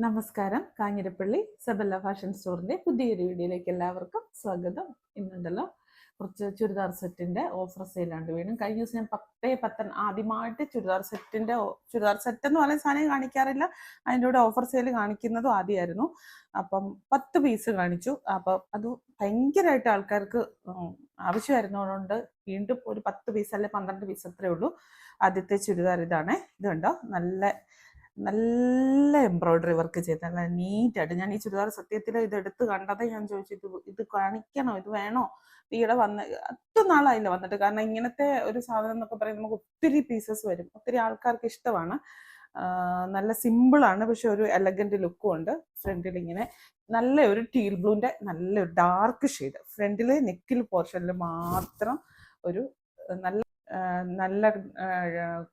നമസ്കാരം. കാഞ്ഞിരപ്പള്ളി സബല്ല ഫാഷൻ സ്റ്റോറിന്റെ പുതിയൊരു വീഡിയോയിലേക്ക് എല്ലാവർക്കും സ്വാഗതം. ഇന്നുണ്ടല്ലോ കുറച്ച് ചുരിദാർ സെറ്റിന്റെ ഓഫർ സെയിലാണ്ട് വീണ്ടും. കഴിഞ്ഞ ദിവസം ഞാൻ 10 ആദ്യമായിട്ട് ചുരിദാർ സെറ്റ് എന്ന് പറയുന്ന സാധനം കാണിക്കാറില്ല, അതിൻ്റെ കൂടെ ഓഫർ സെയിൽ കാണിക്കുന്നതും ആദ്യമായിരുന്നു. അപ്പം 10 പീസ് കാണിച്ചു. അപ്പം അത് ഭയങ്കരമായിട്ട് ആൾക്കാർക്ക് ആവശ്യമായിരുന്നതുകൊണ്ട് വീണ്ടും ഒരു 10 പീസ് അല്ലെ 12 പീസ് അത്രേ ഉള്ളൂ. ആദ്യത്തെ ചുരിദാർ ഇതാണ്. ഇതുണ്ടോ, നല്ല നല്ല എംബ്രോയിഡറി വർക്ക് ചെയ്ത് നല്ല നീറ്റായിട്ട്. ഞാൻ ഈ ചുരിദാർ സത്യത്തിൽ ഇതെടുത്ത് കണ്ടതേ ഞാൻ ചോദിച്ചു, ഇത് കാണിക്കണോ, ഇത് വേണോ? ഈയിടെ വന്ന് ഒട്ടും നാളായില്ല വന്നിട്ട്. കാരണം ഇങ്ങനത്തെ ഒരു സാധനം എന്നൊക്കെ പറയുമ്പോൾ നമുക്ക് ഒത്തിരി പീസസ് വരും, ഒത്തിരി ആൾക്കാർക്ക് ഇഷ്ടമാണ്. നല്ല സിമ്പിളാണ്, പക്ഷെ ഒരു എലഗന്റ് ലുക്കും ഉണ്ട്. ഫ്രണ്ടിൽ ഇങ്ങനെ നല്ല ഒരു ടീൽ ബ്ലൂന്റെ നല്ലൊരു ഡാർക്ക് ഷെയ്ഡ്, ഫ്രണ്ടിൽ നെക്കിൽ പോർഷനിൽ മാത്രം ഒരു നല്ല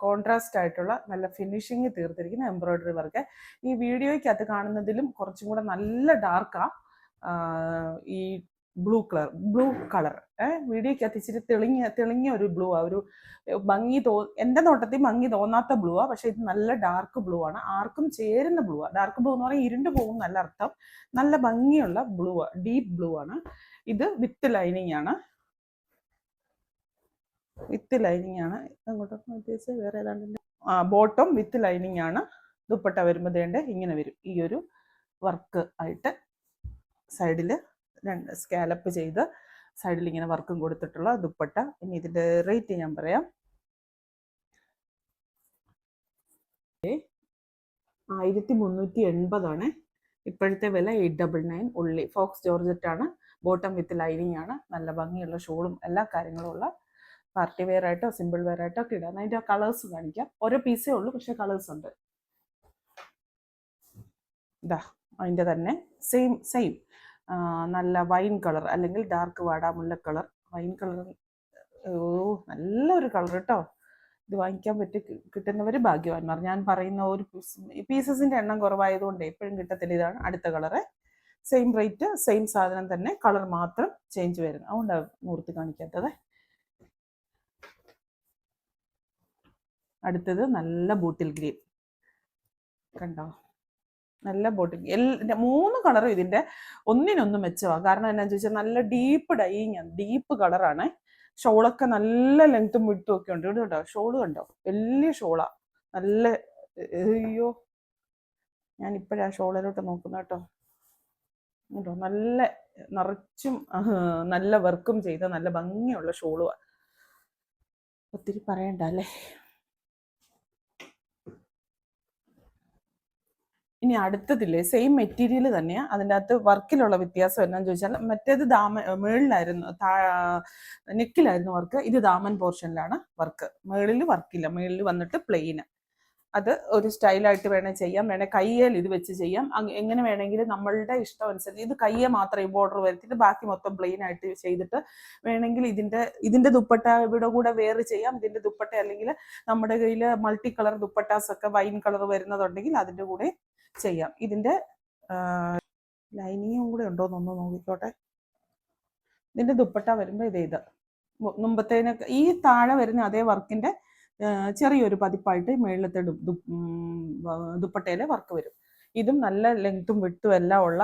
കോൺട്രാസ്റ്റ് ആയിട്ടുള്ള നല്ല ഫിനിഷിങ് തീർത്തിരിക്കുന്ന എംബ്രോയിഡറി വർക്ക്. ഈ വീഡിയോയ്ക്കകത്ത് കാണുന്നതിലും കുറച്ചും കൂടെ നല്ല ഡാർക്കാ ഈ ബ്ലൂ കളർ. വീഡിയോയ്ക്കകത്ത് ഇച്ചിരി തെളിഞ്ഞ ഒരു ബ്ലൂ ആ, ഒരു ഭംഗി എൻ്റെ നോട്ടത്തിൽ ഭംഗി തോന്നാത്ത ബ്ലൂ ആ, പക്ഷെ ഇത് നല്ല ഡാർക്ക് ബ്ലൂ ആണ്. ആർക്കും ചേരുന്ന ബ്ലൂ ആ. ഡാർക്ക് ബ്ലൂ എന്ന് പറഞ്ഞാൽ ഇരുണ്ട് പോകും നല്ല അർത്ഥം. നല്ല ഭംഗിയുള്ള ബ്ലൂ ആ, ഡീപ്പ് ബ്ലൂ ആണ്. ഇത് വിത്ത് ലൈനിങ് ആണ്. വിത്ത് ലൈനിങ് ആണ്. അങ്ങോട്ടൊക്കെ വ്യത്യാസം വേറെ ഏതാണ്ട് ബോട്ടം വിത്ത് ലൈനിങ് ആണ്. ദുപ്പട്ട വരുമ്പോഴേണ്ട ഇങ്ങനെ വരും, ഈ ഒരു വർക്ക് ആയിട്ട് സൈഡിൽ രണ്ട് സ്കാലപ്പ് ചെയ്ത് സൈഡിൽ ഇങ്ങനെ വർക്കും കൊടുത്തിട്ടുള്ള ദുപ്പട്ട. ഇനി ഇതിന്റെ റേറ്റ് ഞാൻ പറയാം. 1380 ഇപ്പോഴത്തെ വില. 899 ഉള്ളി. ഫോക്സ് ജോർജറ്റ് ആണ്. ബോട്ടം വിത്ത് ലൈനിങ് ആണ്. നല്ല ഭംഗിയുള്ള ഷോളും എല്ലാ കാര്യങ്ങളും ഉള്ള പാർട്ടി വെയർ ആയിട്ടോ സിമ്പിൾ വെയർ ആയിട്ടോ ഒക്കെ ഇടാം. അതിൻ്റെ കളേഴ്സ് കാണിക്കാം. ഓരോ പീസേ ഉള്ളൂ, പക്ഷെ കളേഴ്സ് ഉണ്ട്. ഇതാ അതിൻ്റെ തന്നെ സെയിം നല്ല വൈൻ കളർ അല്ലെങ്കിൽ ഡാർക്ക് വാടാമുല്ല കളർ. വൈൻ കളർ, നല്ലൊരു കളർ കേട്ടോ. ഇത് വാങ്ങിക്കാൻ കിട്ടുന്നവർ ഭാഗ്യവാന്മാർ. ഞാൻ പറയുന്ന ഒരു പീസസിന്റെ എണ്ണം കുറവായതുകൊണ്ട് എപ്പോഴും കിട്ടത്തില്ല. ഇതാണ് അടുത്ത കളറ്. സെയിം റേറ്റ്, സെയിം സാധനം തന്നെ, കളർ മാത്രം ചേഞ്ച് വരുന്നത്. അതുകൊണ്ടാണ് നൂർത്തി കാണിക്കാത്തത്. അടുത്തത് നല്ല ബോട്ടിൽ ഗ്രീൻ കണ്ടോ, നല്ല ബോട്ടിൽ. 3 കളറും ഇതിന്റെ ഒന്നിനൊന്നും മെച്ചമാണ്. കാരണം എന്നാന്ന് ചോദിച്ചാൽ നല്ല ഡീപ്പ് ഡൈയിങ് ആണ്, ഡീപ്പ് കളറാണ്. ഷോളൊക്കെ നല്ല ലെങ്ത്തും വിട്ടും ഒക്കെ ഉണ്ട്. ഇവിടെ കേട്ടോ ഷോള് കണ്ടോ, വലിയ ഷോളാ. നല്ല, അയ്യോ ഞാൻ ഇപ്പോഴാ ഷോളിലോട്ട് നോക്കുന്ന കേട്ടോ. കേട്ടോ നല്ല നിറച്ചും നല്ല വർക്കും ചെയ്ത നല്ല ഭംഗിയുള്ള ഷോളുമാണ്. ഒത്തിരി പറയണ്ട അല്ലേ. ഇനി അടുത്തതില്ലേ, സെയിം മെറ്റീരിയൽ തന്നെയാണ്. അതിൻ്റെ അകത്ത് വർക്കിലുള്ള വ്യത്യാസം എന്നാന്ന് ചോദിച്ചാൽ, മറ്റേത് മേളിലായിരുന്നു, നെക്കിലായിരുന്നു വർക്ക്. ഇത് ദാമൻ പോർഷനിലാണ് വർക്ക്. മേളിൽ വർക്കില്ല, മേളിൽ വന്നിട്ട് പ്ലെയിന്. അത് ഒരു സ്റ്റൈലായിട്ട് വേണേൽ ചെയ്യാം, വേണേൽ കയ്യേൽ ഇത് വെച്ച് ചെയ്യാം. എങ്ങനെ വേണമെങ്കിലും നമ്മളുടെ ഇഷ്ടം അനുസരിച്ച്. ഇത് കയ്യെ മാത്രം ബോർഡർ വരുത്തിയിട്ട് ബാക്കി മൊത്തം പ്ലെയിൻ ആയിട്ട് ചെയ്തിട്ട് വേണമെങ്കിൽ ഇതിന്റെ ദുപ്പട്ട ഇവിടെ കൂടെ വേറെ ചെയ്യാം. ഇതിന്റെ ദുപ്പട്ട അല്ലെങ്കിൽ നമ്മുടെ കയ്യിൽ മൾട്ടി കളർ ദുപ്പട്ടാസ് ഒക്കെ വൈൻ കളർ വരുന്നതുണ്ടെങ്കിൽ അതിന്റെ കൂടെ ചെയ്യാം. ഇതിന്റെ ലൈനിങ്ങും കൂടെ ഉണ്ടോന്നൊന്ന് നോക്കിക്കോട്ടെ. ഇതിന്റെ ദുപ്പട്ട വരുമ്പോൾ ഇത് മുമ്പത്തേനൊക്കെ ഈ താഴെ വരുന്ന അതേ വർക്കിന്റെ ചെറിയൊരു പതിപ്പായിട്ട് മേളിലത്തെ ദുപ്പട്ടയിലെ വർക്ക് വരും. ഇതും നല്ല ലെങ്ത്തും വിട്ടും എല്ലാം ഉള്ള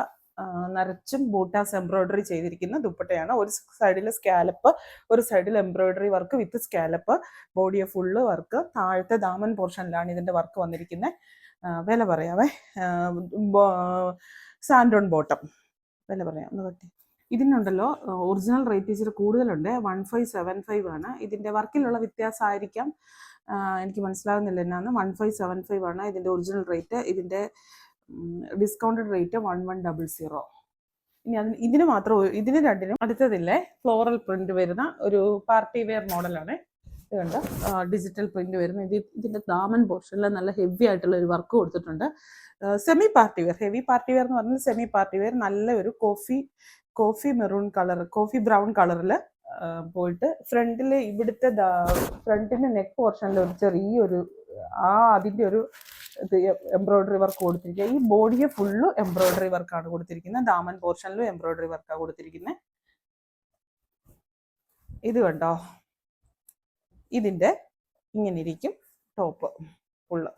നിറച്ചും ബൂട്ടാസ് എംബ്രോയിഡറി ചെയ്തിരിക്കുന്ന ദുപ്പട്ടയാണ്. ഒരു സൈഡിൽ സ്കാലപ്പ്, ഒരു സൈഡിൽ എംബ്രോയിഡറി വർക്ക് വിത്ത് സ്കാലപ്പ്, ബോഡിയെ ഫുള്ള് വർക്ക്. താഴത്തെ ദാമൻ പോർഷനിലാണ് ഇതിന്റെ വർക്ക് വന്നിരിക്കുന്നത്. വില പറയാവേ. സാൻഡോൺ ബോട്ടം വില പറയാം ഒന്ന് പറ്റി. ഇതിനുണ്ടല്ലോ ഒറിജിനൽ റേറ്റ് ഇച്ചിരി കൂടുതലുണ്ട്. 1575 ആണ്. ഇതിന്റെ വർക്കിലുള്ള വ്യത്യാസമായിരിക്കാം, എനിക്ക് മനസ്സിലാകുന്നില്ല എന്നാന്ന്. 1575 ആണ് ഇതിന്റെ ഒറിജിനൽ റേറ്റ്. ഇതിന്റെ ഡിസ്കൗണ്ടഡ് റേറ്റ് 1100. ഇനി ഇതിന് മാത്രം, ഇതിന് രണ്ടിനും. അടുത്തതില്ലേ, ഫ്ലോറൽ പ്രിന്റ് വരുന്ന ഒരു പാർട്ടി വെയർ മോഡലാണ്. ഇത് കണ്ടോ, ഡിജിറ്റൽ പ്രിന്റ് വരുന്ന. ഇതിന്റെ ദാമൻ പോർഷനിൽ നല്ല ഹെവി ആയിട്ടുള്ള ഒരു വർക്ക് കൊടുത്തിട്ടുണ്ട്. Semi party wear, heavy party wear എന്ന് പറഞ്ഞാൽ സെമി പാർട്ടി വെയർ. നല്ല ഒരു coffee maroon colour, coffee brown കളറിൽ പോയിട്ട് ഫ്രണ്ടിൽ ഇവിടുത്തെ ഫ്രണ്ടിന്റെ നെക്ക് പോർഷനിൽ ഒരു ചെറിയൊരു അതിന്റെ ഒരു എംബ്രോയിഡറി വർക്ക് കൊടുത്തിരിക്കുക. ഈ ബോഡിയെ ഫുള്ള് എംബ്രോയിഡറി വർക്കാണ് കൊടുത്തിരിക്കുന്നത്. ദാമൻ പോർഷനിലും എംബ്രോയിഡറി വർക്കാണ് കൊടുത്തിരിക്കുന്നത്. ഇത് കണ്ടോ, ഇതിന്റെ ഇങ്ങനെ ഇരിക്കും ടോപ്പ് ഫുള്ള്.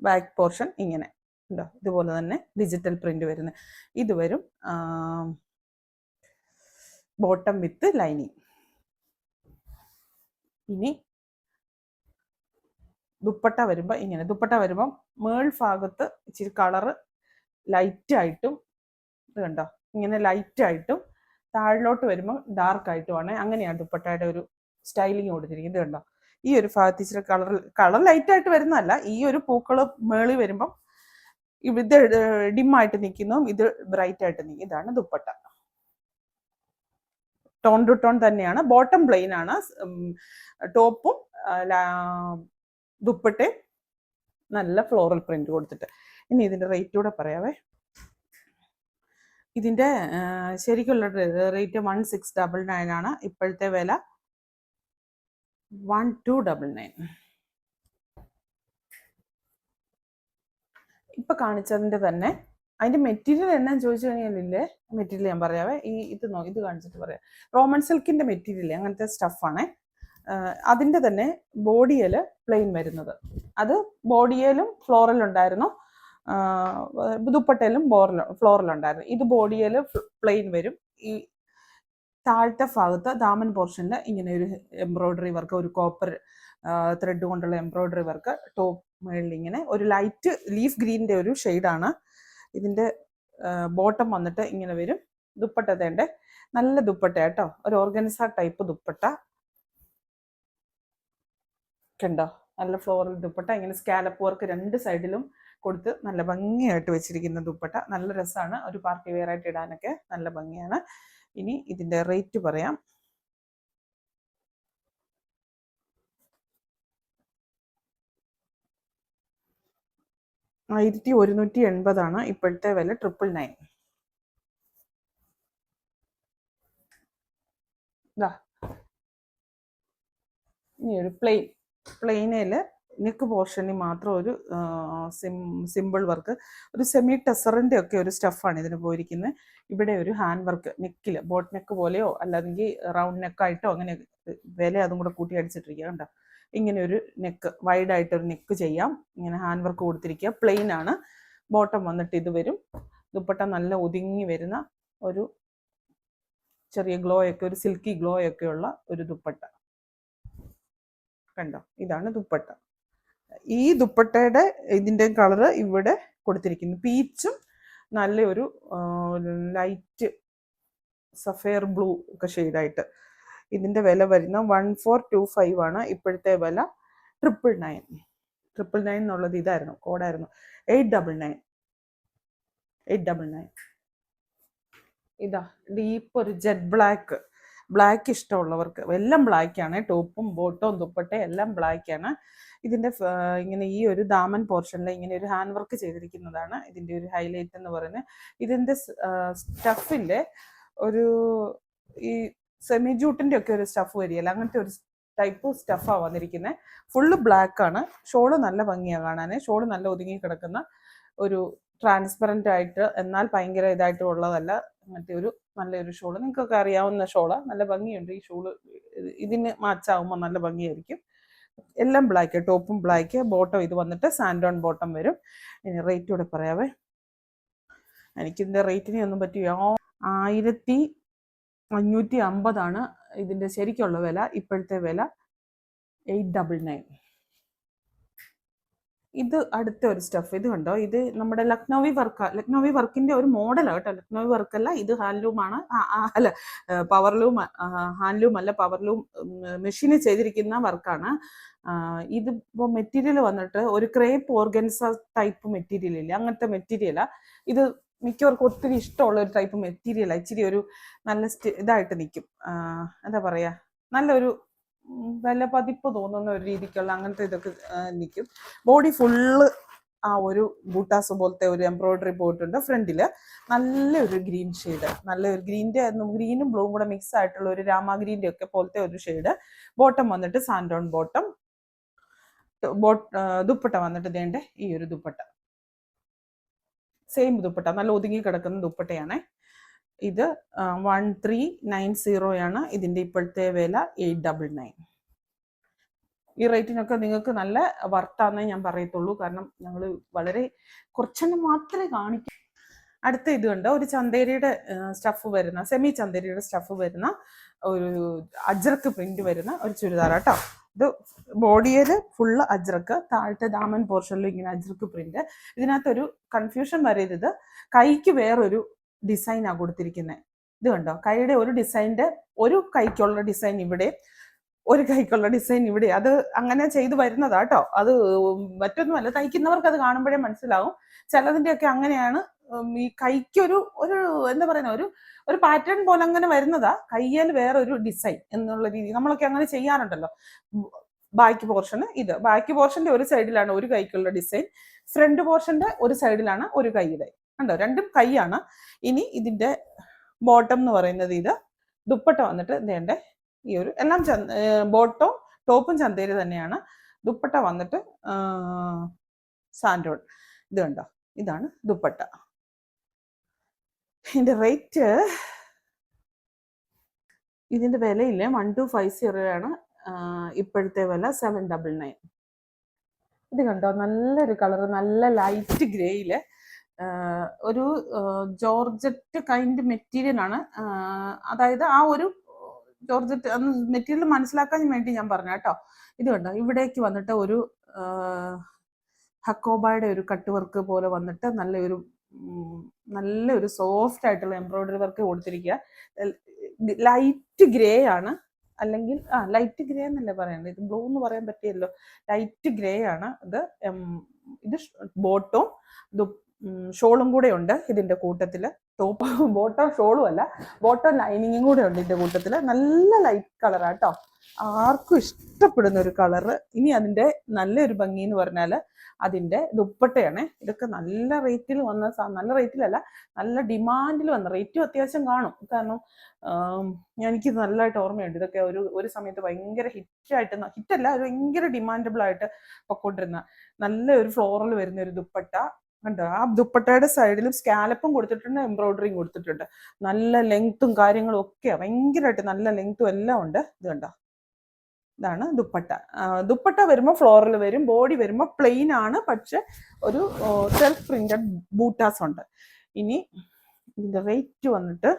ബാക്ക് പോർഷൻ ഇങ്ങനെ ഉണ്ടോ, ഇതുപോലെ തന്നെ ഡിജിറ്റൽ പ്രിന്റ് വരുന്നത്. ഇത് വരും ബോട്ടം വിത്ത് ലൈനിങ്. ഇനി ദുപ്പട്ട വരുമ്പോൾ ഇങ്ങനെ, ദുപ്പട്ട വരുമ്പം മേൾ ഭാഗത്ത് ഇച്ചിരി കളറ് ലൈറ്റായിട്ടും, ഇത് കണ്ടോ ഇങ്ങനെ ലൈറ്റായിട്ടും, താഴിലോട്ട് വരുമ്പോൾ ഡാർക്ക് ആയിട്ടുമാണ്. അങ്ങനെയാണ് ദുപ്പട്ടയുടെ ഒരു സ്റ്റൈലിങ് കൊടുത്തിരിക്കുന്നത്. ഇത് കണ്ടോ, ഈ ഒരു ഭാഗത്ത് ഇച്ചിരി കളർ ലൈറ്റായിട്ട് വരുന്നതല്ല, ഈ ഒരു പൂക്കള് മേളി വരുമ്പം ഇത് ഡിമ്മായിട്ട് നിൽക്കുന്നു, ഇത് ബ്രൈറ്റ് ആയിട്ട് നിൽക്കും. ഇതാണ് ദുപ്പട്ട. ടോൺ ടു ടോൺ തന്നെയാണ്. ബോട്ടം പ്ലെയിൻ ആണ്, ടോപ്പും ദുപ്പട്ടയും നല്ല ഫ്ലോറൽ പ്രിന്റ് കൊടുത്തിട്ട്. ഇനി ഇതിന്റെ റേറ്റ് കൂടെ പറയാവേ. ഇതിന്റെ ശരിക്കുള്ള റേറ്റ് 1699 ആണ്. ഇപ്പോഴത്തെ വില 1299. ഇപ്പൊ കാണിച്ചതിന്റെ തന്നെ അതിന്റെ മെറ്റീരിയൽ എന്നാ ചോദിച്ചു കഴിഞ്ഞാലില്ലേ, മെറ്റീരിയൽ ഞാൻ പറയാവേ. ഇത് കാണിച്ചിട്ട് പറയാം. റോമൻ സിൽക്കിന്റെ മെറ്റീരിയൽ, അങ്ങനത്തെ സ്റ്റഫാണേ. അതിന്റെ തന്നെ ബോഡിയിൽ പ്ലെയിൻ വരുന്നത്, അത് ബോഡിയിലും ഫ്ലോറൽ ഉണ്ടായിരുന്നു, ദുപ്പട്ടയിലും ഫ്ലോറൽ ഉണ്ടായിരുന്നു. ഇത് ബോഡിയിൽ പ്ലെയിൻ വരും. ഈ താഴത്തെ ഭാഗത്ത് ദാമൻ പോർഷനിൽ ഇങ്ങനെ ഒരു എംബ്രോയിഡറി വർക്ക്, ഒരു കോപ്പർ ത്രെഡ് കൊണ്ടുള്ള എംബ്രോയിഡറി വർക്ക്. ടോപ്പ് മേളിൽ ഇങ്ങനെ ഒരു ലൈറ്റ് ലീഫ് ഗ്രീനിന്റെ ഒരു ഷെയ്ഡാണ്. ഇതിന്റെ ബോട്ടം വന്നിട്ട് ഇങ്ങനെ വരും. ദുപ്പട്ട തേണ്ട നല്ല ദുപ്പട്ട കേട്ടോ, ഒരു ഓർഗൻസ ടൈപ്പ് ദുപ്പട്ട കണ്ടോ, നല്ല ഫ്ലോറൽ ദുപ്പട്ട. ഇങ്ങനെ സ്കാലപ്പ് വർക്ക് രണ്ട് സൈഡിലും കൊടുത്ത് നല്ല ഭംഗിയായിട്ട് വെച്ചിരിക്കുന്ന ദുപ്പട്ട. നല്ല രസമാണ്, ഒരു പാർട്ടി വെയർ ആയിട്ട് ഇടാനൊക്കെ നല്ല ഭംഗിയാണ്. ഇനി ഇതിന്റെ റേറ്റ് പറയാം. $1180 ഇപ്പോഴത്തെ വില. 999. ഇനി ഒരു പ്ലെയിനിൽ നെക്ക് പോർഷനിൽ മാത്രം ഒരു സിമ്പിൾ വർക്ക്, ഒരു സെമി ടെസറിന്റെ ഒക്കെ ഒരു സ്റ്റഫാണ് ഇതിന് പോയിരിക്കുന്നത്. ഇവിടെ ഒരു ഹാൻഡ് വർക്ക് നെക്കിൽ, ബോട്ട് നെക്ക് പോലെയോ അല്ലെങ്കിൽ റൗണ്ട് നെക്കായിട്ടോ അങ്ങനെ വില അതും കൂടെ കൂട്ടി അടിച്ചിട്ടിരിക്കുക. കണ്ടോ, ഇങ്ങനെ ഒരു നെക്ക് വൈഡായിട്ടൊരു നെക്ക് ചെയ്യാം. ഇങ്ങനെ ഹാൻഡ് വർക്ക് കൊടുത്തിരിക്കുക. പ്ലെയിൻ ആണ്. ബോട്ടം വന്നിട്ട് ഇത് വരും. ദുപ്പട്ട നല്ല ഒതുങ്ങി വരുന്ന ഒരു ചെറിയ ഗ്ലോ ഒക്കെ, ഒരു സിൽക്കി ഗ്ലോ ഒക്കെ ഉള്ള ഒരു ദുപ്പട്ട കണ്ടോ. ഇതാണ് ദുപ്പട്ട. ഈ ദുപ്പട്ടയുടെ ഇതിന്റെ കളറ് ഇവിടെ കൊടുത്തിരിക്കുന്നു, പീച്ചും നല്ലൊരു ലൈറ്റ് സഫയർ ബ്ലൂ ഒക്കെ ഷെയ്ഡായിട്ട്. ഇതിന്റെ വില വരുന്ന 1425 ആണ്. ഇപ്പോഴത്തെ വില 999 എന്നുള്ളത് ഇതായിരുന്നു, കോഡായിരുന്നു. 899. ഇതാ ഡീപ്പ് ഒരു ജെറ്റ് ബ്ലാക്ക് ഇഷ്ടമുള്ളവർക്ക് എല്ലാം ബ്ലാക്കാണ്. ടോപ്പും ബോട്ടവും ദുപ്പട്ടയും എല്ലാം ബ്ലാക്കാണ്. ഇതിന്റെ ഇങ്ങനെ ഈ ഒരു ദാമൻ പോർഷനിൽ ഇങ്ങനെ ഒരു ഹാൻഡ് വർക്ക് ചെയ്തിരിക്കുന്നതാണ് ഇതിന്റെ ഒരു ഹൈലൈറ്റ് എന്ന് പറയുന്നത്. ഇതിന്റെ സ്റ്റഫിന്റെ ഒരു ഈ സെമി ജൂട്ടിന്റെ ഒക്കെ ഒരു സ്റ്റഫ് വരികയല്ല, അങ്ങനത്തെ ഒരു ടൈപ്പ് സ്റ്റഫാണ് വന്നിരിക്കുന്നത്. ഫുള്ള് ബ്ലാക്ക് ആണ്. ഷോള് നല്ല ഭംഗിയാണ് കാണാൻ. ഷോള് നല്ല ഒതുങ്ങി കിടക്കുന്ന ഒരു ട്രാൻസ്പെറന്റ് ആയിട്ട് എന്നാൽ ഭയങ്കര ഇതായിട്ട് ഉള്ളതല്ല, അങ്ങനത്തെ ഒരു നല്ലൊരു ഷോള്. നിങ്ങൾക്കൊക്കെ അറിയാവുന്ന ഷോള്, നല്ല ഭംഗിയുണ്ട് ഈ ഷോള്. ഇതിന് മാച്ചാവുമ്പോൾ നല്ല ഭംഗിയായിരിക്കും. എല്ലാം ബ്ലാക്ക്, ടോപ്പും ബ്ലാക്ക്, ബോട്ടം ഇത് വന്നിട്ട് സാൻഡോൺ ബോട്ടം വരും. ഇനി റേറ്റ് കൂടെ പറയാവേ. എനിക്കിതിന്റെ റേറ്റിനെ ഒന്നും പറ്റിയോ. 1550 ഇതിന്റെ ശരിക്കുള്ള വില. ഇപ്പോഴത്തെ വില 899. ഇത് അടുത്ത ഒരു സ്റ്റഫ്. ഇത് കണ്ടോ, ഇത് നമ്മുടെ ലക്നൗവി വർക്കിന്റെ ഒരു മോഡലാണ് കേട്ടോ. ലക്നൗവി വർക്കല്ല, ഇത് ഹാൻഡ്ലൂമാണ്. അല്ല, ഹാൻഡ്ലൂം അല്ല, പവർലൂം മെഷീനിൽ ചെയ്തിരിക്കുന്ന വർക്കാണ്. ഇതിപ്പോ മെറ്റീരിയൽ വന്നിട്ട് ഒരു ക്രേപ്പ് ഓർഗൻസ ടൈപ്പ് മെറ്റീരിയൽ ഇല്ല, അങ്ങനത്തെ മെറ്റീരിയലാ ഇത്. മിക്കവർക്കും ഒത്തിരി ഇഷ്ടമുള്ള ഒരു ടൈപ്പ് മെറ്റീരിയലാണ്. ഇച്ചിരി ഒരു നല്ല ഇതായിട്ട് നിൽക്കും, എന്താ പറയാ, നല്ലൊരു വില പതിപ്പ് തോന്നുന്ന ഒരു രീതിക്കുള്ള അങ്ങനത്തെ ഇതൊക്കെ നിൽക്കും. ബോഡി ഫുള്ള് ആ ഒരു ബൂട്ടാസ് പോലത്തെ ഒരു എംബ്രോയിഡറി പോയിട്ടുണ്ട്. ഫ്രണ്ടില് നല്ലൊരു ഗ്രീൻ ഷെയ്ഡ്, നല്ലൊരു ഗ്രീനും ബ്ലൂവും കൂടെ മിക്സ് ആയിട്ടുള്ള ഒരു രാമ ഗ്രീൻ്റെ ഒക്കെ പോലത്തെ ഒരു ഷെയ്ഡ്. ബോട്ടം വന്നിട്ട് സാൻഡോൺ ബോട്ടം. ദുപ്പട്ട വന്നിട്ട് വേണ്ട ഈ ഒരു ദുപ്പട്ട, സെയിം ദുപ്പട്ട, നല്ല ഒതുങ്ങി കിടക്കുന്ന ദുപ്പട്ടയാണ്. ഇത് 1390 ആണ്. ഇതിന്റെ ഇപ്പോഴത്തെ വില 899. ഈ റേറ്റിനൊക്കെ നിങ്ങൾക്ക് നല്ല വർത്താന്നേ ഞാൻ പറയത്തുള്ളൂ. കാരണം ഞങ്ങൾ വളരെ കുറച്ചെണ്ണം മാത്രമേ കാണിക്കൂ. അടുത്ത ഇത് കണ്ടോ, ഒരു ചന്തേരിയുടെ സ്റ്റഫ് വരുന്ന, സെമി ചന്തേരിയുടെ സ്റ്റഫ് വരുന്ന ഒരു അജ്രക്ക് പ്രിന്റ് വരുന്ന ഒരു ചുരിദാർ കേട്ടോ. ഇത് ബോഡിയിൽ ഫുള്ള് അജ്രക്ക്, താഴത്തെ ദാമൻ പോർഷനിലും ഇങ്ങനെ അജ്രക്ക് പ്രിന്റ്. ഇതിനകത്തൊരു കൺഫ്യൂഷൻ വരരുത്, കൈക്ക് വേറൊരു ഡിസൈനാണ് കൊടുത്തിരിക്കുന്നത്. ഇത് കണ്ടോ, കൈയുടെ ഒരു ഡിസൈൻ്റെ, ഒരു കൈക്കുള്ള ഡിസൈൻ ഇവിടെ, ഒരു കൈക്കുള്ള ഡിസൈൻ ഇവിടെ. അത് അങ്ങനെ ചെയ്തു വരുന്നതാ കേട്ടോ. അത് മറ്റൊന്നുമല്ല, തയ്ക്കുന്നവർക്ക് അത് കാണുമ്പോഴേ മനസ്സിലാവും. ചിലതിൻ്റെയൊക്കെ അങ്ങനെയാണ്. ഈ കൈക്ക് ഒരു എന്താ പറയുന്ന ഒരു പാറ്റേൺ പോലെ അങ്ങനെ വരുന്നതാ, കയ്യിൽ വേറൊരു ഡിസൈൻ എന്നുള്ള രീതി. നമ്മളൊക്കെ അങ്ങനെ ചെയ്യാറുണ്ടല്ലോ. ബാക്ക് പോർഷൻ, ഇത് ബാക്ക് പോർഷന്റെ ഒരു സൈഡിലാണ് ഒരു കൈക്കുള്ള ഡിസൈൻ, ഫ്രണ്ട് പോർഷന്റെ ഒരു സൈഡിലാണ് ഒരു കൈയുടെ. കണ്ടോ, രണ്ടും കൈയാണ്. ഇനി ഇതിന്റെ ബോട്ടം എന്ന് പറയുന്നത് ഇത്, ദുപ്പട്ട വന്നിട്ട് വേണ്ട ഈ ഒരു എല്ലാം ബോട്ടവും ടോപ്പും ചന്തേരി തന്നെയാണ്. ദുപ്പട്ട വന്നിട്ട് സാൻഡോൺ. ഇത് കണ്ടോ, ഇതാണ് ദുപ്പട്ട. ഇതിന്റെ റേറ്റ്, ഇതിന്റെ വിലയില്ലേ 1250 ആണ് ഇപ്പോഴത്തെ വില, 799. ഇത് കണ്ടോ, നല്ലൊരു കളർ, നല്ല ലൈറ്റ് ഗ്രേയില് ഒരു ജോർജറ്റ് കൈൻഡ് മെറ്റീരിയൽ ആണ്. അതായത് ആ ഒരു ജോർജറ്റ് മെറ്റീരിയൽ മനസ്സിലാക്കാൻ വേണ്ടി ഞാൻ പറഞ്ഞു കേട്ടോ. ഇത് കണ്ടോ, ഇവിടേക്ക് വന്നിട്ട് ഒരു ഹക്കോബായുടെ ഒരു കട്ട് വർക്ക് പോലെ വന്നിട്ട് നല്ലൊരു സോഫ്റ്റ് ആയിട്ടുള്ള എംബ്രോയിഡറി വർക്ക് കൊടുത്തിരിക്കുക. ലൈറ്റ് ഗ്രേ ആണ്, അല്ലെങ്കിൽ ലൈറ്റ് ഗ്രേ എന്നല്ലേ പറയണ്ടത്, ഇത് ബ്ലൂ എന്ന് പറയാൻ പറ്റിയല്ലോ. ലൈറ്റ് ഗ്രേ ആണ് ഇത്. ഇത് ബോട്ടും ഷോളും കൂടെ ഉണ്ട് ഇതിന്റെ കൂട്ടത്തില്. ടോപ്പ് ബോട്ടം ഷോളും അല്ല, ബോട്ടം ലൈനിങ്ങും കൂടെ ഉണ്ട് ഇതിന്റെ കൂട്ടത്തില്. നല്ല ലൈറ്റ് കളറാട്ടോ, ആർക്കും ഇഷ്ടപ്പെടുന്ന ഒരു കളറ്. ഇനി അതിന്റെ നല്ലൊരു ഭംഗി എന്ന് പറഞ്ഞാൽ അതിന്റെ ദുപ്പട്ടയാണ്. ഇതൊക്കെ നല്ല റേറ്റിൽ വന്ന, നല്ല റേറ്റിലല്ല, നല്ല ഡിമാൻഡിൽ വന്ന, റേറ്റും അത്യാവശ്യം കാണും. കാരണം എനിക്ക് നല്ലതായിട്ട് ഓർമ്മയുണ്ട്, ഇതൊക്കെ ഒരു സമയത്ത് ഭയങ്കര ഹിറ്റായിട്ട്, ഹിറ്റല്ല, ഒരു ഭയങ്കര ഡിമാൻഡബിൾ ആയിട്ട് പൊക്കോണ്ടിരുന്ന നല്ലൊരു ഫ്ലോറൽ വരുന്ന ഒരു ദുപ്പട്ട. കണ്ടോ, ആ ദുപ്പട്ടയുടെ സൈഡിലും സ്കാലപ്പും കൊടുത്തിട്ടുണ്ട്, എംബ്രോയിഡറിയും കൊടുത്തിട്ടുണ്ട്. നല്ല ലെങ്ത്തും കാര്യങ്ങളും ഒക്കെ, ഭയങ്കരമായിട്ട് നല്ല ലെങ്ത്തും എല്ലാം ഉണ്ട്. ഇത് കണ്ടോ, ഇതാണ് ദുപ്പട്ട. ദുപ്പട്ട വരുമ്പോൾ ഫ്ലോറൽ വരും, ബോഡി വരുമ്പോൾ പ്ലെയിൻ ആണ്, പക്ഷെ ഒരു സെൽഫ് പ്രിന്റഡ് ബൂട്ടാസ് ഉണ്ട്. ഇനി ഇതിന്റെ റേറ്റ് വന്നിട്ട്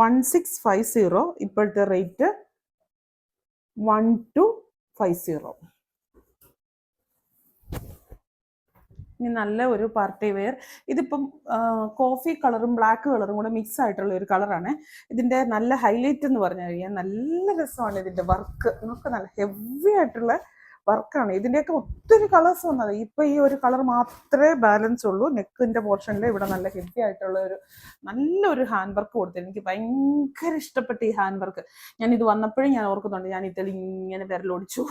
1650, ഇപ്പോഴത്തെ റേറ്റ് 1250. ഇനി നല്ല ഒരു പാർട്ടി വെയർ, ഇതിപ്പം കോഫി കളറും ബ്ലാക്ക് കളറും കൂടെ മിക്സ് ആയിട്ടുള്ള ഒരു കളറാണ്. ഇതിന്റെ നല്ല ഹൈലൈറ്റ് എന്ന് പറഞ്ഞു കഴിഞ്ഞാൽ നല്ല രസമാണ് ഇതിന്റെ വർക്ക്. നമുക്ക് നല്ല ഹെവി ആയിട്ടുള്ള വർക്കാണ്. ഇതിന്റെയൊക്കെ ഒത്തിരി കളേഴ്സ് വന്നത്, ഇപ്പൊ ഈ ഒരു കളർ മാത്രമേ ബാലൻസ് ഉള്ളൂ. നെക്കിന്റെ പോർഷനിൽ ഇവിടെ നല്ല ഹെവി ആയിട്ടുള്ള നല്ലൊരു ഹാൻഡ് വർക്ക് കൊടുത്തിട്ടുണ്ട്. എനിക്ക് ഭയങ്കര ഇഷ്ടപ്പെട്ട ഈ ഹാൻഡ് വർക്ക്. ഞാൻ ഇത് വന്നപ്പോഴും ഞാൻ ഓർക്കുന്നുണ്ട്, ഞാൻ ഇതിൽ ഇങ്ങനെ വിരലൊടിച്ചു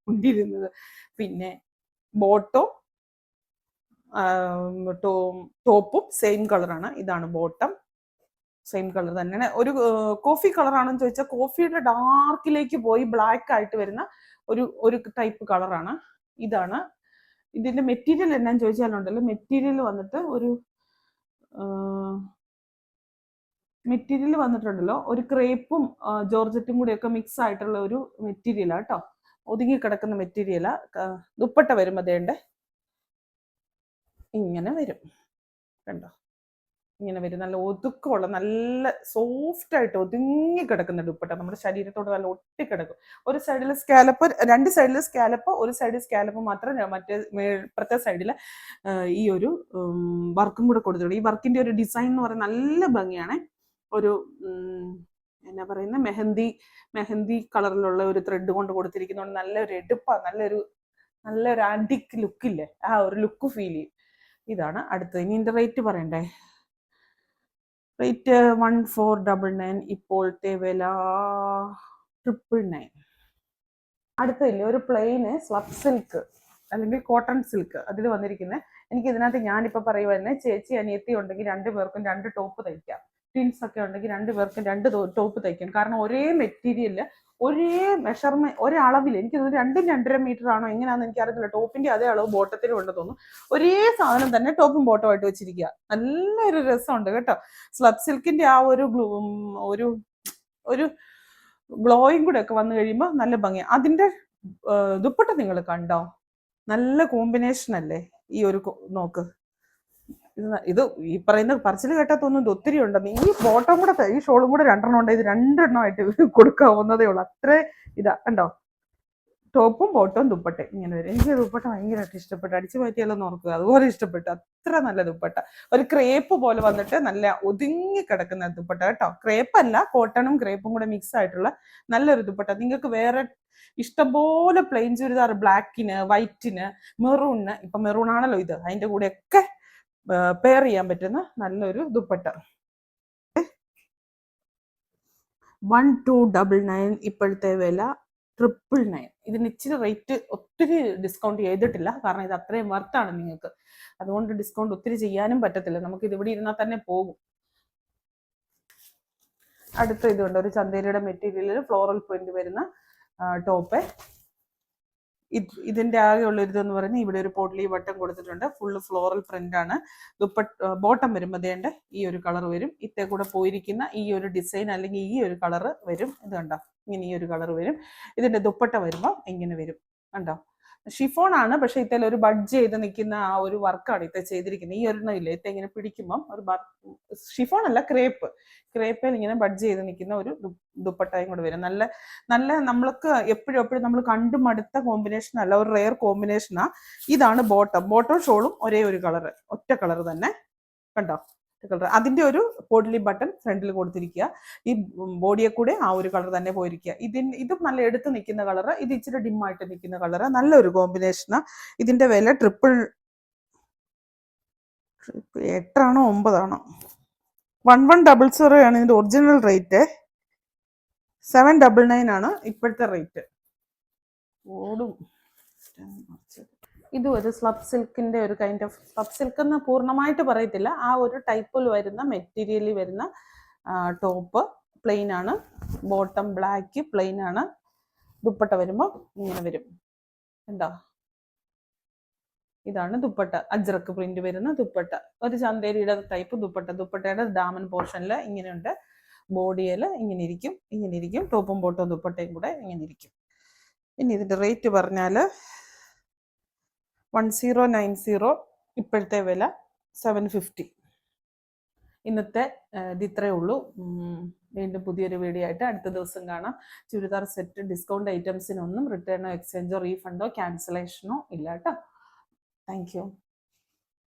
കൊണ്ടിരുന്നത്. പിന്നെ ബോട്ടോ ടോപ്പും സെയിം കളറാണ്. ഇതാണ് ബോട്ടം, സെയിം കളർ തന്നെയാണ്. ഒരു കോഫി കളറാണെന്ന് ചോദിച്ചാൽ കോഫിയുടെ ഡാർക്കിലേക്ക് പോയി ബ്ലാക്ക് ആയിട്ട് വരുന്ന ഒരു ടൈപ്പ് കളറാണ്. ഇതാണ് ഇതിന്റെ മെറ്റീരിയൽ. എന്നാന്ന് ചോദിച്ചാലുണ്ടല്ലോ, മെറ്റീരിയൽ വന്നിട്ട് മെറ്റീരിയൽ വന്നിട്ടുണ്ടല്ലോ, ഒരു ക്രേപ്പും ജോർജറ്റും കൂടിയൊക്കെ മിക്സ് ആയിട്ടുള്ള ഒരു മെറ്റീരിയലാ കേട്ടോ. ഒതുങ്ങി കിടക്കുന്ന മെറ്റീരിയലാ. ദുപ്പട്ട വരുമ്പോൾ ദേണ്ടേ ഇങ്ങനെ വരും, കണ്ടോ, ഇങ്ങനെ വരും. നല്ല ഒതുക്കമുള്ള, നല്ല സോഫ്റ്റ് ആയിട്ട് ഒതുങ്ങി കിടക്കുന്ന ദുപ്പട്ട, നമ്മുടെ ശരീരത്തോട് നല്ല ഒട്ടിക്കിടക്കും. ഒരു സൈഡിൽ സ്കാലപ്പ്, രണ്ട് സൈഡിൽ സ്കാലപ്പ്, ഒരു സൈഡിൽ സ്കാലപ്പ് മാത്രം, മറ്റേ ഇപ്പുറത്തെ സൈഡിൽ ഈ ഒരു വർക്കും കൂടെ കൊടുത്തിട്ടുണ്ട്. ഈ വർക്കിന്റെ ഒരു ഡിസൈൻ എന്ന് പറയുന്നത് നല്ല ഭംഗിയാണ്. ഒരു എന്നാ പറയുന്ന മെഹന്തി കളറിലുള്ള ഒരു ത്രെഡ് കൊണ്ട് കൊടുത്തിരിക്കുന്നതുകൊണ്ട് നല്ലൊരു എടുപ്പാ, നല്ലൊരു ആന്റിക് ലുക്കില്ലേ, ആ ഒരു ലുക്ക് ഫീൽ ചെയ്യും. ഇതാണ് അടുത്തത്. ഇനി ഇതിന്റെ റേറ്റ് പറയണ്ടേ. റേറ്റ് 1499, ഇപ്പോഴത്തെ വില 999. അടുത്തില്ലേ ഒരു പ്ലെയിന് സ്ലബ് സിൽക്ക് അല്ലെങ്കിൽ കോട്ടൺ സിൽക്ക്, അതിൽ വന്നിരിക്കുന്നത്. എനിക്ക് ഇതിനകത്ത് ഞാനിപ്പോ പറയുവായിരുന്നെ, ചേച്ചി അനിയത്തി ഉണ്ടെങ്കിൽ 2 പേർക്കും 2 ടോപ്പ് തയ്ക്കാം. ട്വിൻസ് ഒക്കെ ഉണ്ടെങ്കിൽ 2 പേർക്കും 2 ടോപ്പ് തയ്ക്കാം. കാരണം ഒരേ മെറ്റീരിയലില്, ഒരേ മെഷർമെന്റ്, ഒരേ അളവിൽ, എനിക്ക് 2 2.5 മീറ്റർ ആണോ എങ്ങനെയാണെന്ന് എനിക്കറിയത്തില്ല. ടോപ്പിന്റെ അതേ അളവ് ബോട്ടത്തിലും ഉണ്ട് തോന്നുന്നു. ഒരേ സാധനം തന്നെ ടോപ്പും ബോട്ടം ആയിട്ട് വെച്ചിരിക്കുക. നല്ലൊരു രസമുണ്ട് കേട്ടോ. സ്ലബ് സിൽക്കിന്റെ ആ ഒരു ഗ്ലോയും കൂടെ ഒക്കെ വന്നു കഴിയുമ്പോൾ നല്ല ഭംഗിയാണ്. അതിന്റെ ദുപ്പട്ട നിങ്ങൾ കണ്ടോ? നല്ല കോമ്പിനേഷൻ അല്ലേ? ഈ ഒരു നോക്ക്, ഇത് ഈ പറയുന്ന പറച്ചിൽ കേട്ടാ തോന്നുന്നത് ഒത്തിരി ഉണ്ടെന്ന്. ഈ ബോട്ടം കൂടെ ഈ ഷോളും കൂടെ 2 ഉണ്ട്. ഇത് 2 ആയിട്ട് കൊടുക്കാവുന്നതേ ഉള്ളൂ. അത്ര ഇതാ കണ്ടോ? ടോപ്പും ബോട്ടവും ദുപ്പട്ടയും ഇങ്ങനെ വരും. എനിക്ക് ദുപ്പട്ട ഭയങ്കരമായിട്ട് ഇഷ്ടപ്പെട്ടു. അടിച്ചു മാറ്റിയാലോ നോക്കുക, അതുപോലെ ഇഷ്ടപ്പെട്ടു. അത്ര നല്ല ദുപ്പട്ട. ഒരു ക്രേപ്പ് പോലെ വന്നിട്ട് നല്ല ഒതുങ്ങി കിടക്കുന്ന ദുപ്പട്ട കേട്ടോ. ക്രേപ്പ് അല്ല, കോട്ടണും ക്രേപ്പും കൂടെ മിക്സ് ആയിട്ടുള്ള നല്ലൊരു ദുപ്പട്ട. നിങ്ങൾക്ക് വേറെ ഇഷ്ടംപോലെ പ്ലെയിൻ ചുരിദാർ ബ്ലാക്കിന്, വൈറ്റിന്, മെറൂണിന്, ഇപ്പൊ മെറൂൺ ആണല്ലോ ഇത്, അതിന്റെ കൂടെയൊക്കെ പെയർ ചെയ്യാൻ പറ്റുന്ന നല്ലൊരു ദുപ്പട്ട. 1299 ഇപ്പോഴത്തെ വില 999. ഇതിന് ഇച്ചിരി റേറ്റ് ഒത്തിരി ഡിസ്കൗണ്ട് ചെയ്തിട്ടില്ല, കാരണം ഇത് അത്രയും വർത്താണ് നിങ്ങൾക്ക്. അതുകൊണ്ട് ഡിസ്കൗണ്ട് ഒത്തിരി ചെയ്യാനും പറ്റത്തില്ല, നമുക്ക് ഇത് ഇവിടെ ഇരുന്നാൽ തന്നെ പോകും. അടുത്ത ഇതുണ്ട്, ഒരു ചന്തേരിയുടെ മെറ്റീരിയലിൽ ഫ്ലോറൽ പ്രിന്റ് വരുന്ന ടോപ്പ്. ഇതിന്റെ ആകെയുള്ള ഇതെന്ന് പറയുന്നത് ഇവിടെ ഒരു പോട്ട്ലി ബട്ടൺ കൊടുത്തിട്ടുണ്ട്. ഫുള്ള് ഫ്ലോറൽ പ്രിന്റ് ആണ്. ബോട്ടം വരുമ്പോൾ ദേണ്ട ഈ ഒരു കളർ വരും. ഇത്തേ കൂടെ പോയിരിക്കുന്ന ഈ ഒരു ഡിസൈൻ അല്ലെങ്കിൽ ഈ ഒരു കളർ വരും. ഇത് കണ്ടോ, ഇങ്ങനെ ഈ ഒരു കളർ വരും. ഇതിന്റെ ദുപ്പട്ട വരുമ്പോൾ ഇങ്ങനെ വരും. കണ്ടോ, ഷിഫോൺ ആണ്, പക്ഷെ ഇത്തരം ഒരു ബഡ്ജ് ചെയ്ത് നിൽക്കുന്ന ആ ഒരു വർക്കാണ് ഇത്ത ചെയ്തിരിക്കുന്നത്. ഈ ഒരെണ്ണം ഇല്ല, ഇത്ത ഇങ്ങനെ പിടിക്കുമ്പം ഒരു ഷിഫോൺ അല്ല, ക്രേപ്പിൽ ഇങ്ങനെ ബഡ്ജ് ചെയ്ത് നിൽക്കുന്ന ഒരു ദുപ്പട്ടയും കൂടെ വരും. നല്ല നല്ല നമ്മൾക്ക് എപ്പോഴും നമ്മൾ കണ്ടു മടുത്ത കോമ്പിനേഷൻ അല്ല, ഒരു റെയർ കോമ്പിനേഷനാ. ഇതാണ് ബോട്ടം ഷോളും ഒരേ ഒരു കളർ, ഒറ്റ കളർ തന്നെ. കണ്ടോ കളർ. അതിന്റെ ഒരു പോട്ട്ലി ബട്ടൺ ഫ്രണ്ടിൽ കൊടുത്തിരിക്കുക. ഈ ബോഡിയെ കൂടെ ആ ഒരു കളർ തന്നെ പോയിരിക്കുക. ഇതും നല്ല എടുത്ത് നിൽക്കുന്ന കളർ, ഇത് ഇച്ചിരി ഡിമ്മായിട്ട് നിൽക്കുന്ന കളർ. നല്ലൊരു കോമ്പിനേഷനാ. ഇതിന്റെ വില 8 ആണോ 9 ആണോ 1100 ആണ് ഇതിന്റെ ഒറിജിനൽ റേറ്റ്. 799 ആണ് ഇപ്പോഴത്തെ റേറ്റ്. ഓടും. ഇത് ഒരു സ്ലബ് സിൽക്കിന്റെ ഒരു കൈൻഡ് ഓഫ്, സ്ലബ് സിൽക്ക് എന്ന് പൂർണ്ണമായിട്ട് പറയത്തില്ല, ആ ഒരു ടൈപ്പിൽ വരുന്ന മെറ്റീരിയലിൽ വരുന്ന ടോപ്പ്. പ്ലെയിൻ ആണ്, ബോട്ടം ബ്ലാക്ക് പ്ലെയിൻ ആണ്. ദുപ്പട്ട വരുമ്പോൾ ഇങ്ങനെ വരും. എന്താ, ഇതാണ് ദുപ്പട്ട. അജ്രക്ക് പ്രിന്റ് വരുന്ന ദുപ്പട്ട, ഒരു ചന്തേരിയുടെ ടൈപ്പ് ദുപ്പട്ട. ദുപ്പട്ടയുടെ ദാമൻ പോർഷനിൽ ഇങ്ങനെയുണ്ട്, ബോഡിയിൽ ഇങ്ങനെ ഇരിക്കും. ടോപ്പും ബോട്ടവും ദുപ്പട്ടയും കൂടെ ഇങ്ങനെ ഇരിക്കും. ഇനി ഇതിന്റെ റേറ്റ് പറഞ്ഞാൽ 1090, ഇപ്പോഴത്തെ വില 750. ഇന്നത്തെ ഇത് ഇത്രയേ ഉള്ളൂ. വീണ്ടും പുതിയൊരു വീഡിയോ ആയിട്ട് അടുത്ത ദിവസം കാണാം. ചുരിദാർ സെറ്റ് ഡിസ്കൗണ്ട് ഐറ്റംസിനൊന്നും റിട്ടേണോ എക്സ്ചേഞ്ചോ റീഫണ്ടോ ക്യാൻസലേഷനോ ഇല്ല കേട്ടോ. Thank you.